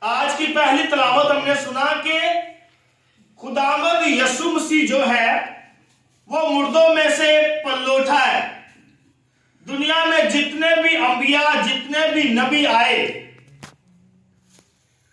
آج کی پہلی تلاوت ہم نے سنا کہ خداوند یسوع مسیح جو ہے وہ مردوں میں سے پلوٹا ہے. دنیا میں جتنے بھی انبیاء جتنے بھی نبی آئے،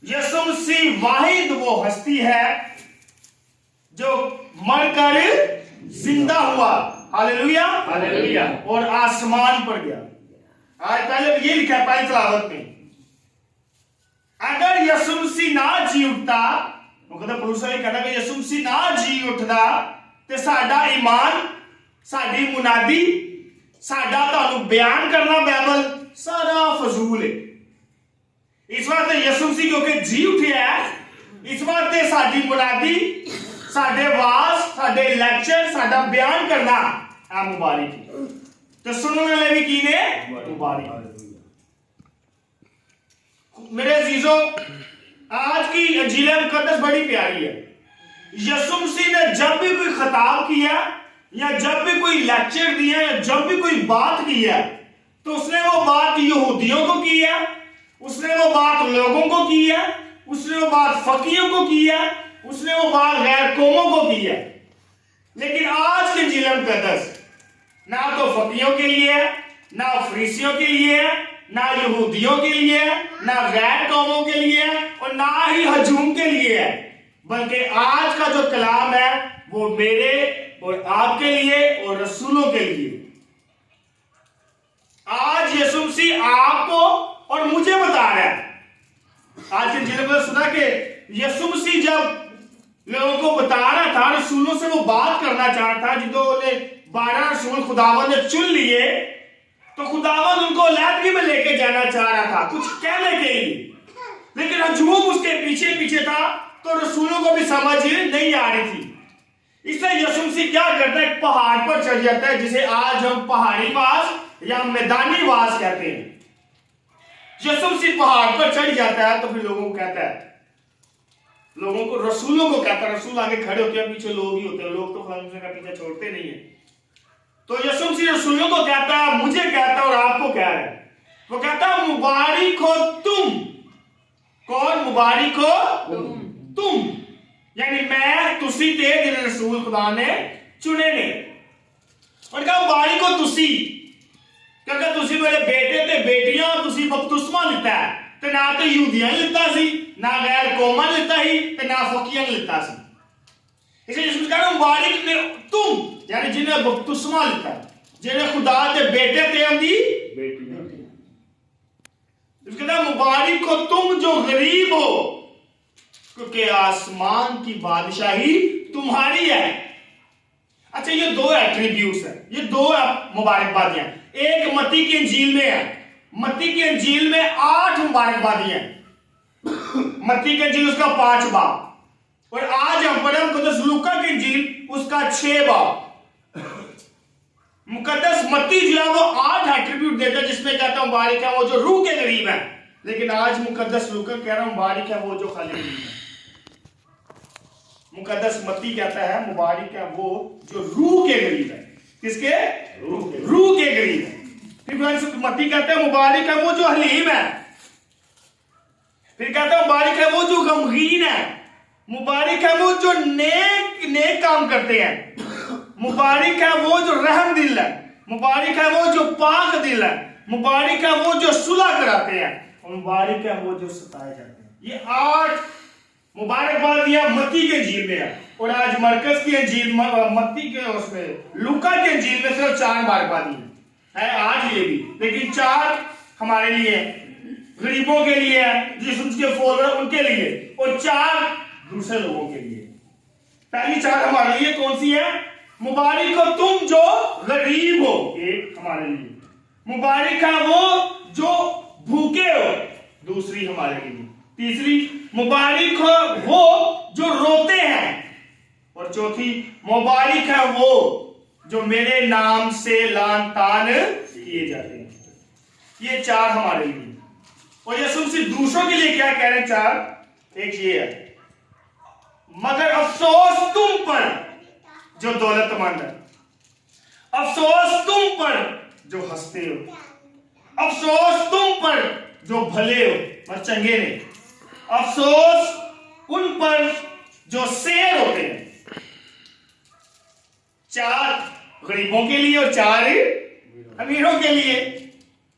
یسوع مسیح واحد وہ ہستی ہے جو مر کر زندہ ہوا، ہاللیلویا، ہاللیلویا، اور آسمان پر گیا. آج پہلے یہ لکھا ہے پہلی تلاوت میں، اگر یسوع مسیح نہ جی اٹھتا، وہ کہتا پروسا یہ کہتا کہ یسوع مسیح نہ جی اٹھتا تے ساڈا ایمان، ساڈی منادی، ساڈا تانوں بیان کرنا بائبل سارا فضول ہے. اس واسطے یسوع مسیح کیونکہ جی اٹھیا ہے، اس واسطے ساڈی منادی، ساڈے واز، ساڈے لیکچر، ساڈا بیان کرنا ہے مبارک ہے. تو سننے والے بھی کی نے مبارک. میرے عزیزوں، آج کی انجیل مقدس بڑی پیاری ہے. یسوع مسیح نے جب بھی کوئی خطاب کیا یا جب بھی کوئی لیکچر دیا یا جب بھی کوئی بات کی ہے تو اس نے وہ بات یہودیوں کو کی ہے، اس نے وہ بات لوگوں کو کی ہے، اس نے وہ بات فقیوں کو کی ہے، اس نے وہ بات غیر قوموں کو کی ہے. لیکن آج کی انجیل مقدس نہ تو فقیوں کے لیے ہے، نہ فریسیوں کے لیے ہے، نہ یہودیوں کے لیے ہے، نہ غیر قوموں کے لیے ہے، اور نہ ہی ہجوم کے لیے ہے، بلکہ آج کا جو کلام ہے وہ میرے اور آپ کے لیے اور رسولوں کے لیے. آج یسوع مسیح آپ کو اور مجھے بتا رہا ہے. آج کے انجیل میں سنا کہ یسوع مسیح جب لوگوں کو بتا رہا تھا، رسولوں سے وہ بات کرنا چاہ رہا تھا، جنہوں نے 12 رسول خداوند نے چن لیے، تو خداوند ان کو علیحدگی میں لے کے جانا چاہ رہا تھا کچھ کہنے کے لیے، لیکن ہجوم اس کے پیچھے پیچھے تھا تو رسولوں کو بھی سمجھ نہیں آ رہی تھی. اس لیے یسوع مسیح کیا کرتا ہے، ایک پہاڑ پر چڑھ جاتا ہے، جسے آج ہم پہاڑی واز یا میدانی واز کہتے ہیں. یسوع مسیح پہاڑ پر چڑھ جاتا ہے تو پھر لوگوں کو کہتا ہے، لوگوں کو، رسولوں کو کہتا ہے، رسول آگے کھڑے ہوتے ہیں، پیچھے لوگ ہی ہوتے ہیں، لوگ تو خدا کا پیچھے چھوڑتے نہیں ہیں. تو یسوع مسیح رسولوں کو کہتا ہے، مجھے کہتا ہے اور آپ کو کہہ رہا ہے. وہ کہتا ہے مبارک ہو تم. کون مبارک ہو؟ تم. یعنی میں تسی تے جن رسول خدا نے چنے نے. اور کہا مبارک ہو تسی، کیونکہ تسی میرے بیٹے تے بیٹیاں، تسی بپتسمہ لیتا ہے تے نہ تے یہودیاں لیتا سی، نہ غیر قوماں لیتا ہی تے نہ فقیاں لیتا سی. اس لیے یسوع کہا مبارک نے تم، یعنی جنہیں بپتسمہ لیتا ہے، جنہیں خدا دے بیٹے تے اندی بیٹیاں. اس کہتا ہے مبارک ہو تم جو غریب ہو، کیونکہ آسمان کی بادشاہی تمہاری ہے. اچھا، یہ دو ایٹریبیوٹس ہیں، یہ دو مبارکبادیاں. ایک متی کی انجیل میں ہے. متی کی انجیل میں 8 مبارکبادی ہیں. متی کی انجیل اس کا 5 باب، اور آج ہم پڑھیں مقدس لوکا کی انجیل اس کا 6 باب. مقدس متی جو ہے وہ 8 ایٹریبیوٹ دیتا ہے، جس میں کہتا ہے مبارک ہے وہ جو روح کے قریب ہے. لیکن آج مقدس لوکا کہہ رہا ہے مبارک ہے وہ جو خالی قریب ہے. مقدس متی کہتا ہے مبارک ہے وہ جو روح کے قریب ہے. کس کے؟ روح کے قریب ہے. پھر متی کہتا ہے مبارک ہے وہ جو حلیم ہے. پھر کہتا ہے مبارک ہے وہ جو غمگین ہے. مبارک ہے وہ جو نیک کام کرتے ہیں. مبارک ہے وہ جو رحم دل ہے. مبارک ہے وہ جو پاک دل ہے. مبارک ہے وہ جو صلح کراتے ہیں. اور مبارک ہے وہ جو ستائے جاتے ہیں. یہ 8 مبارکبادیاں متی کے انجیل میں ہے. اور آج مرکز کی انجیل، متی کے اس میں، لوکا کے انجیل میں صرف 4 مبارکبادی ہیں. 8 یہ بھی، لیکن 4 ہمارے لیے ہیں، غریبوں کے لیے ہے، جس ان کے فالوور ان کے لیے، اور 4 دوسرے لوگوں کے لیے. پہلی 4 ہمارے لیے کون سی ہے؟ مبارک ہو تم جو غریب ہو، ایک ہمارے لیے. مبارک ہے وہ جو بھوکے ہو، دوسری ہمارے لیے. تیسری مبارک ہو وہ جو روتے ہیں، اور چوتھی مبارک ہے وہ جو میرے نام سے لعن طعن کیے جاتے ہیں. یہ 4 ہمارے لیے. اور یسوع مسیح دوسروں کے لیے کیا کہہ رہے ہیں 4؟ ایک یہ ہے، مگر افسوس تم پر جو دولت مند ہے، افسوس تم پر جو ہنستے ہو، افسوس تم پر جو بھلے ہو اور چنگے نہیں، अफसोस उन पर जो शेर होते हैं। 4 गरीबों के लिए और 4 अमीरों के लिए।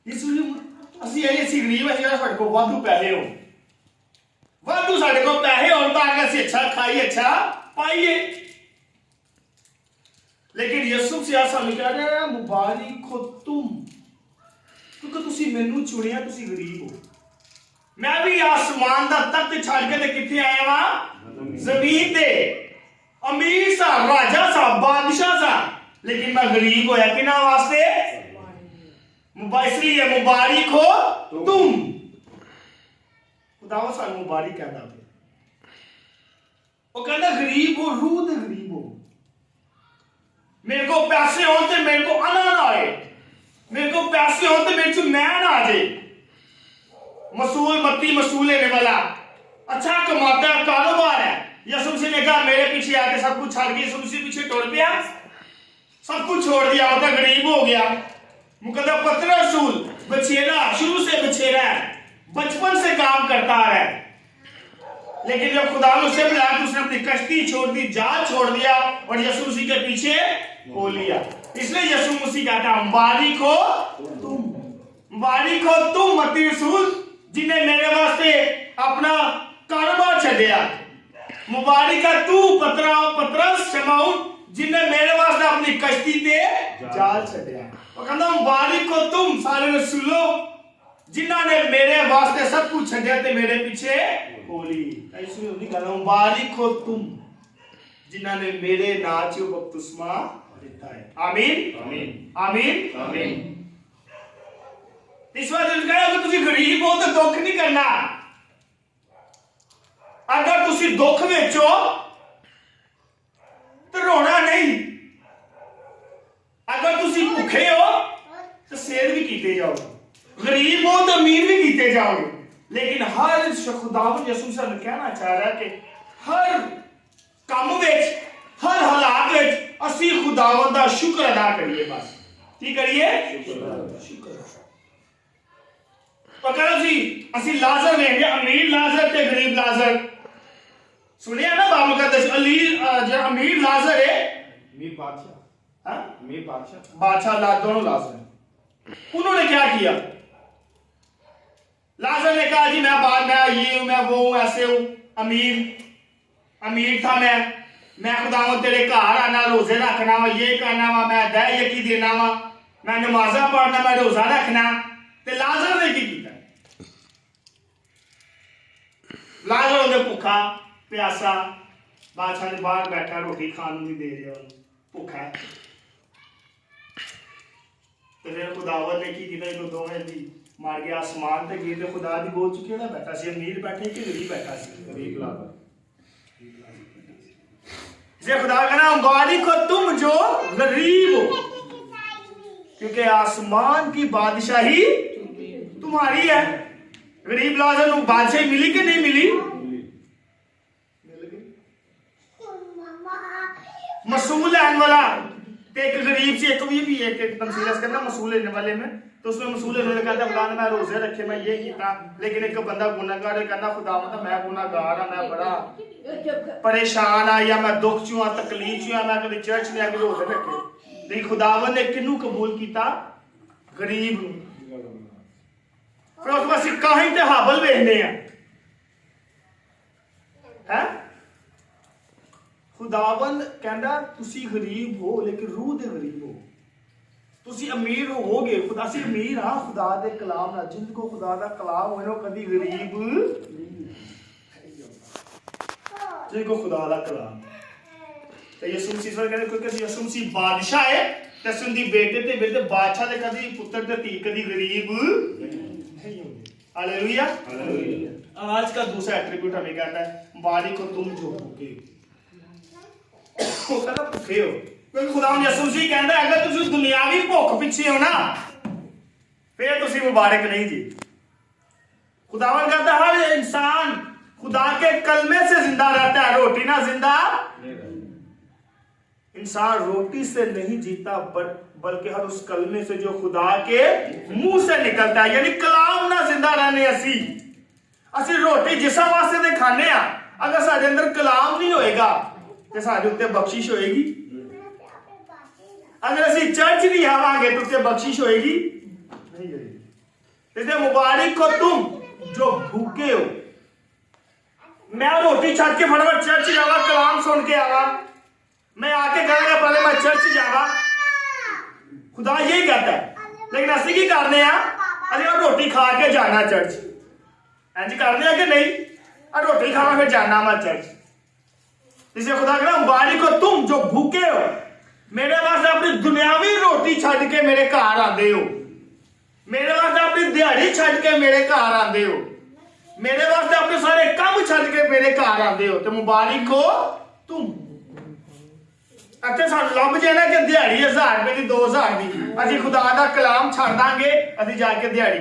ਅਸੀਂ ਗਰੀਬ ਹਾਂ ਜਿਹੜਾ ਸਾਡੇ ਕੋਲ ਵਾਧੂ ਪੈਸੇ ਹੋਣ, ਵਾਧੂ ਸਾਡੇ ਕੋਲ ਪੈਸੇ ਹੋਣ ਤਾਂ ਕਿ ਅਸੀਂ ਅੱਛਾ ਖਾਈਏ, ਅੱਛਾ ਪਾਈਏ। ਲੇਕਿਨ ਯਿਸੂ ਮਸੀਹ ਸਾਨੂੰ ਕਹਿ ਰਿਹਾ ਮੁਬਾਰਕ ਹੋ ਤੁਮ, ਕਿਉਂਕਿ ਤੁਸੀਂ ਮੈਨੂੰ ਚੁਣਿਆ, ਤੁਸੀਂ ਗਰੀਬ ਹੋ। ਮੈਂ ਵੀ ਆਸਮਾਨ ਦਾ ਤਖਤ ਛੱਡ ਕੇ ਤੇ ਕਿੱਥੇ ਆਇਆ ਵਾਂ? ਜ਼ਮੀਨ ਤੇ। ਅਮੀਰ ਸਾਂ, ਰਾਜਾ ਸਾਂ, ਬਾਦਸ਼ਾਹ ਸਾਂ, ਲੇਕਿਨ ਮੈਂ ਗਰੀਬ ਹੋਇਆ ਕਿਹਨਾਂ ਵਾਸਤੇ? इसलिए मुबारक हो तुम। खुदा सानू मुबारक कहता है। वो कहता गरीब हो, रूह दे गरीब हो। मेरे को पैसे हो तो मेरे को अना ना आए, मेरे को पैसे हो तो मेरे को मैन आ जाए। मसूल मत्ती मसूल लेने वाला अच्छा कमाता है, कारोबार है। यीशु मसीह ने कहा मेरे पीछे आके सब कुछ छाड़ के, यीशु मसीह पीछे टुर पिया, सब कुछ छोड़ दिया, मतलब गरीब हो गया। मुकद्दस पत्र रसूल बछेरा, शुरू से बछेरा है, बचपन से काम करता है, लेकिन जब खुदा ने उसे बुलाया तो उसने अपनी कश्ती छोड़ दी, जाल छोड़ दिया और यीशु मसीह के पीछे हो लिया। इसलिए यीशु मसीह कहता मुबारक हो तुम, मुबारक हो तुम मत्ती रसूल जिन्हें मेरे वास्ते अपना कारोबार छड़िया। मुबारक है तू पतरस शमौन जिन्हें मेरे वास्ते अपनी कश्ती ते जाल छड़िया। वो कहता मुबारक हो तुम सारे रसूलों जिन्हों ने मेरे वास्ते सब कुछ छड़िया ते मेरे पीछे हो ली। इसलिए उन्हीं कहता मुबारक हो तुम जिन्हों ने मेरे नाम च बपतिस्मा लिया है। आमीन आमीन आमीन आमीन। इस बात में कहा अगर तुम गरीब हो तो दुख नहीं करना। अगर तुम दुख विच हो तो रोना नहीं। अगर तुम भुखे हो तो सेल भी कीते जाओगे, गरीब हो तो अमीर भी कीते जाओगे। लेकिन हर खुदावंद यीशु मसीह कहना चाह रहा है कि हर काम विच, हर हालात विच असी खुदावंद दा शुक्र अदा करिए। बस की करिए? शुक्र। तो कहना असी लाजर वेखदे, अमीर लाजर ते गरीब लाजर। सुनिया ना बाब मुकद्दस अमीर लाजर है, अमीर बादशाह, बादशाह दोनों लाजर हैं। उन्होंने क्या किया? लाजर ने कहा जी मैं ये हूं, मैं वो हूं, ऐसे हूं, अमीर था मैं खुदावंद तेरे घर आना, रोजे रखना वा, ये करना वा, मैं दह यकी देना वा, मैं नमाजा पढ़ना, मैं रोजा रखना। ते लाजर ने की किया? लाजर उन्हें भुखा प्यासा बादशाह ने बाहर बैठा, रोटी खान नहीं दे रहा, भुखा है। तो फिर खुदावंद ने की किया? इन्हों दोवें दी मार के आसमान ते गए, खुदा दी गोद च केड़ा बैठा सी? अमीर बैठे कि गरीब बैठा सी? गरीब लाजर। जे खुदा कहना मुबारक हो तुम जो गरीब हो, क्योंकि आसमान की बादशाही तुम्हारी है। गरीब लाजर को बादशाही मिली कि नहीं मिली? मसूल लेने वाला एक गरीब से एक तमसील करना मसूल लेने वाले में, तो उसमें मसूल लेने वाले कहता खुदा ने मैं रोजे रखे, मैं ये किया, लेकिन एक बंदा गुनाहगार है, कहना खुदा मतलब मैं गुनाहगार हाँ, मैं बड़ा परेशान आ, या मैं दुख चुआ, तकलीफ चुआ, मैं कभी चर्च में आके रोजे रखे। लेकिन खुदावंद ने किनू कबूल किया? गरीब। फिर उस पास काहिन ते हाबल वेखने हैं। खुदावंद कहता तुसी गरीब हो लेकिन रूह दे गरीब हो, तुसी अमीर होगे, खुदा से अमीर हाँ खुदा दे कलाम ना, जिनको खुदा दा कलाम होए ना कभी गरीब जिनको खुदा दा कलाम। तो यीशु मसीह कहते क्योंकि यीशु मसीह बादशाह है, ते सुंदी बेटे ते बेटे बादशाह दे कभी पुत्र ते धी कभी गरीब नहीं होंगे। Hallelujah hallelujah. आज का दूसरा एट्रीब्यूट हमें कहता है मुबारक हो तुम जो भूखे भुखे हो, क्योंकि खुदा यीशु मसीह कहता है अगर तुम दुनियावी भुख पिछे हो ना फिर तुम मुबारक नहीं जी। खुदावन कहता है हर इंसान खुदा के कलमे से जिंदा रहता है, रोटी ना जिंदा। इंसान रोटी से नहीं जीता बल्कि हर उस कलमे से जो खुदा के मुंह से निकलता है, यानी कलाम ना जिंदा रहने असी ਅਸੀਂ ਰੋਟੀ ਜਿਸਾਂ ਵਾਸਤੇ ਤੇ ਖਾਣੇ ਆ, ਅਗਰ ਸਾਡੇ ਅੰਦਰ ਕਲਾਮ ਨਹੀਂ ਹੋਏਗਾ ਤੇ ਸਾਡੇ ਉੱਤੇ ਬਖਸ਼ਿਸ਼ ਹੋਏਗੀ? अगर असी चर्च नहीं आवांगे तो क्या बख्शिश होएगी? नहीं होएगी। इसलिए मुबारक हो तुम जो भूखे हो। मैं रोटी छक के फटाफट चर्च जावा, कलाम सुन के आवा, मैं आके कहेंगे पहले मैं चर्च जावा, खुदा यही कहता है। लेकिन असि की करने अरे रोटी खा के जाना चर्च, इंज करने कि नहीं? रोटी खावा फिर जाना मैं चर्च। इसलिए खुदा कहना मुबारक हो तुम जो भूखे हो, मेरे वास्ते अपनी दुनियावी रोटी छड़ के मेरे घर आते हो, मेरे वास्ते अपनी दिहाड़ी छड़ के मेरे घर आते हो, मेरे वास्ते अपने सारे काम छड़ के मेरे घर आते हो, तो मुबारक हो तुम। अच्छा सानू लभ जाए ना कि दिहाड़ी 1000 रुपए की 2000 की, असी खुदा दा कलाम छड़ दांगे, असी जाके दिहाड़ी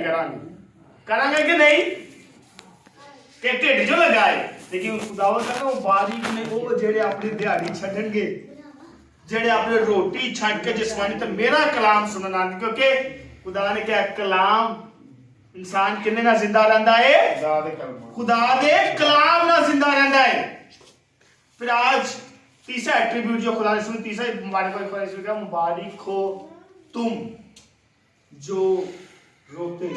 करांगे कि नहीं? कि ढिड जो लगाए। लेकिन खुदावन कहता मुबारक ने वो जेड़े अपनी दिहाड़ी छड्डणगे, जेड़े अपने रोटी छड़ के जिसमानी तो मेरा कलाम सुनना, क्योंकि खुदा ने क्या कलाम इंसान किन्ने ना जिंदा रहता है? खुदा दे कलाम ना जिंदा रहता है। फिर आज तीसरा एट्रीब्यूट जो खुदा ने सुनी, तीसरा मुबारक हो तुम जो रोते।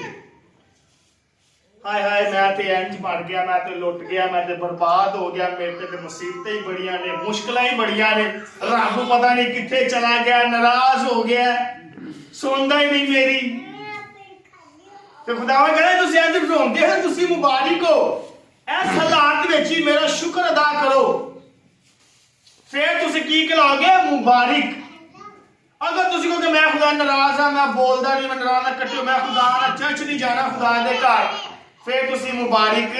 हाय हाय मैं तो इंज मर गया, मैं तो लुट गया, मैं तो बर्बाद हो गया, मेरे ते मुसीबतें ही बड़ियां ने, मुश्किलां ही बड़ियां ने, रब पता नहीं किथे चला गया, नाराज हो गया, सुनदा ही नहीं मेरी। तो खुदावन कहता तुसीं इंज रोंदे हो, तुसीं मुबारक हो, इस हालात विच ही मेरा शुक्र अदा करो, फिर तुसीं की कहलाओगे? मुबारक। अगर तुसीं कहोगे मैं खुदा नाराज हां, मैं बोलदा नहीं, मैं नाराज ना कट्टियो, मैं खुदा नाल चर्च नहीं जाना खुदा दे घर, फिर तुसी मुबारक।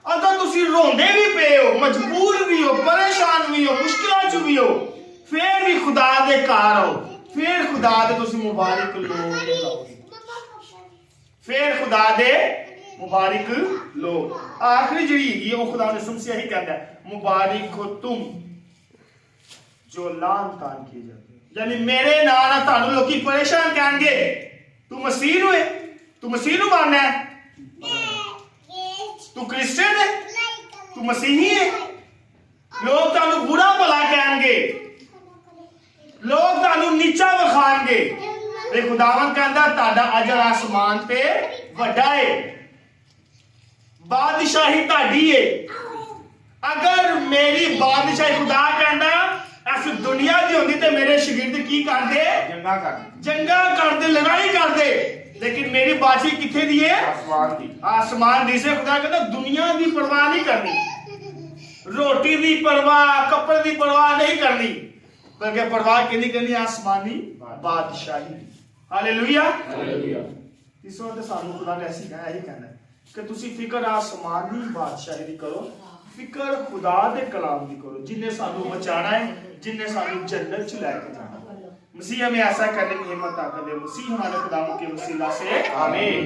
अगर तुसी रोंदे भी पे हो, मजबूर भी हो, परेशान भी हो, मुश्किलों च भी हो, फिर भी खुदा दे घर हो, फिर खुदा दे तुसी मुबारक लोग, फिर खुदा दे मुबारक लोग। आखिरी जी है वो खुदा ने सुन से यही कहता है मुबारक हो तुम जो लान तान किए जाते हो, यानी मेरे नाल तानू लोकी परेशान कहेंगे तू मसीह नु है, तू मसीह नु मानना है, तू क्रिश्चियन है, तू मसीही है, लोग तानू बुरा भला कहेंगे, लोग तानू नीचा विखाएंगे। ते खुदावन कहंदा ताड़ा अजर आसमान ते वड्डा है, बादशाही ताड़ी है। अगर मेरी बादशाही खुदा कहंदा इस दुनिया दी होंदी ते मेरे शगिर्द की करदे? जंगा करदे, लड़ाई करदे। लेकिन मेरी बादशाही किथे दी है? आसमान दी। से खुदा कहता दुनिया दी परवाह नहीं करनी, रोटी दी परवाह, कपड़े दी परवाह नहीं करनी, बल्कि परवाह किहदी करनी? आसमानी बादशाही। हालेलुया। तीसरा ते सानू खुदा ने ऐसी कहा, यही कहना है कि तुसी फिक्र आसमानी बादशाही दी करो, फिक्र खुदा दे कलाम दी करो, जिन्हें सानू बचाना है, जिन्हें सानू जन्नत च लेके जाना। मसीह हमें ऐसा करने की हिम्मत ताकत दे। मसीह हमारे खुदा के वसीला से आमीन।